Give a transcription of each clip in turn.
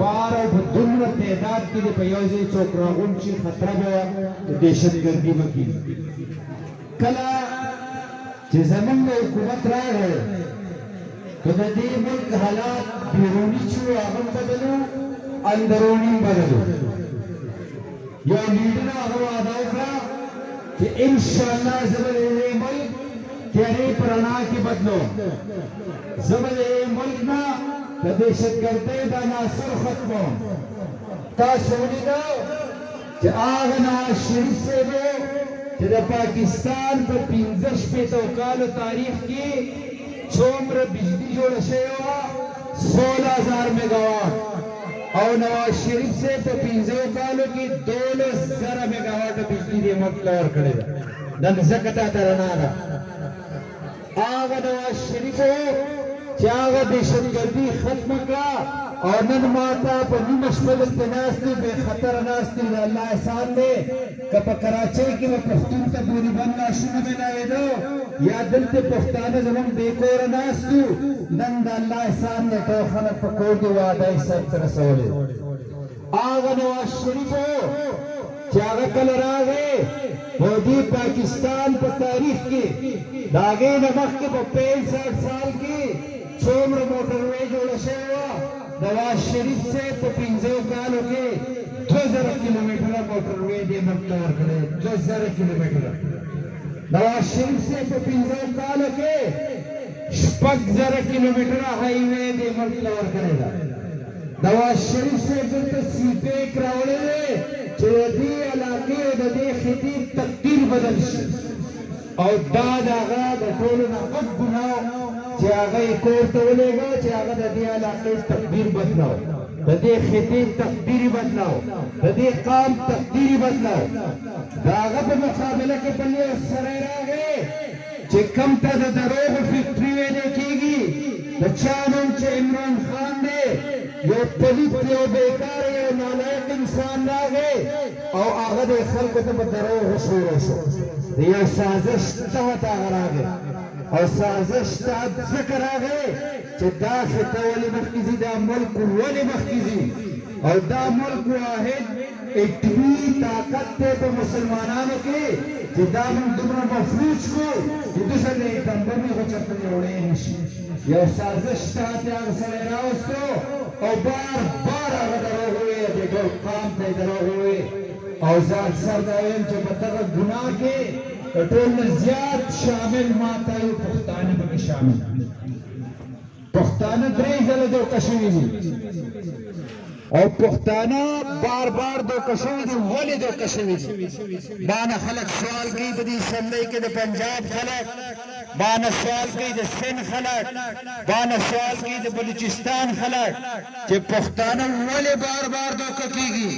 بار او په دومره تعداد کې د په یو ځای څوک راغونډ شي خطره به د دهشتګردي به کېږي. کله چې زمونږ حکومت راغی که د دې ملک حالات بیروني چې وو هغه هم بدلو اندروني هم بدلو. یو لیډر هغه وعده وکړه چې انشاءالله زه به د دې ملک تیارې په رڼا کې بدلوم، زه به د دې ملک نه د دهشتګردۍ دا عناصر ختموم. تاسو ولیدو چې هغه نواز شریف صاحب چې د پاکستان په 15 کالو تاریخ کې څومره بجلی جوړه شوې وه 16,000 میګاواټ، او نواز شریف صاحب په 15 کالو کې 12,000 میګاواټ بجلی دې ملک ته ورکړې ده. نن ځکه تاته رڼا ده. هغه نواز شریف چې هغه دهشتګردي ختمه کړه او نن ماته په نیمه شپه دلته ناست دی، بې خطره ناست دی. د الله احسان دی که په کراچۍ کې به پښتون ته بوري بند لاشونه میلاوېده یا دلته پښتانه زموږ بې کوره ناست وو. نن د الله احسان دی ټول خلک په کور کې واده یې سرته رسولی. هغه نواز شریف چې هغه کله راغی په دې پاکستان په تاریخ کې د هغې نه مخکې په 65 سال کې څومره موټروې جوړه شوې وه. نواز شریف صاحب په 15 کالو کې 2000 کیلومیټره موټروې دې ملک ته ورکړې. 2000 کیلومیټره نواز شریف صاحب په 15 کالو کې 6000 کیلومیټره هایوې دې ملک ته ورکړې ده. نواز شریف صاحب دلته سی پیک راوړی دی چې د دې علاقې او د دې خطې تقدیر بدل شي، او دا د هغه د ټولو نه غټ ګناه چې هغه یې کور ته ولېږه چې هغه د دې علاقې تقدیر بدلاو، د دې خطې تقدیر بدلاو، د دې قام تقدیر بدلاو. د هغه په مقابله کې بل یو سړی راغی چې کوم ته د دروغو فکټري ویلې کېږي. د چا نوم چې عمران خان دی، یو پلیت یو بیکاره یو نالایق انسان راغی او هغه د خلکو ته په دروغو شروع شو. د یو سازش تحت هغه راغی او سازش تحت ځکه راغی چې دا خطه ولې مخکې ځي، دا ملک ولې مخکې ځي، او دا ملک واحد اټومي طاقت دی په مسلمانانو کې چې دا موږ دومره مفلوج کړو چې دوی سره یې ډمبمې خو چېرته جوړی نه شي. یو سازش تحت یې هغه سړی راوستو او بار بار هغه دروغ وویل، دې ټول قام ته یې دروغ وویل. او ځان سر دا ویل چې په دغه ګناه کې د ټول نه زیات شامل ما ته یو پښتانه پکې شامل. پښتانه 3 ځله دوکه شوي دي او پښتانه بار بار دوکه شوي دي. ولې دوکه شوي دي؟ باندې خلک سوال کوي په دې اسمبلۍ کې، د پنجاب خلک باندې سوال کوي، د سند خلک باندې سوال کوي، د بلوچستان خلک چې پښتانه ولې بار بار دوکه کېږي.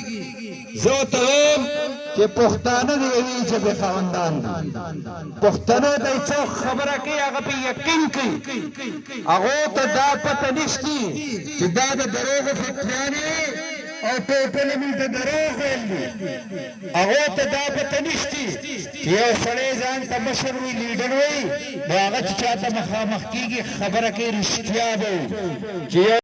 زه ورته وایم چې پښتانه د یوې ژبې خاوندان دي. پښتنو ته یې څوک خبره کوي هغه په یقین کوي، هغو ته دا پته نشته چې دا د دروغو فکریانې او ټوټلې موږ ته دروغ ویل دي. هغو ته دا پته نشته چې یو سړی ځان ته مشر وي، لیډر وي، نو هغه چې چا ته مخامخ کېږي خبره کوي رښتیا به وي.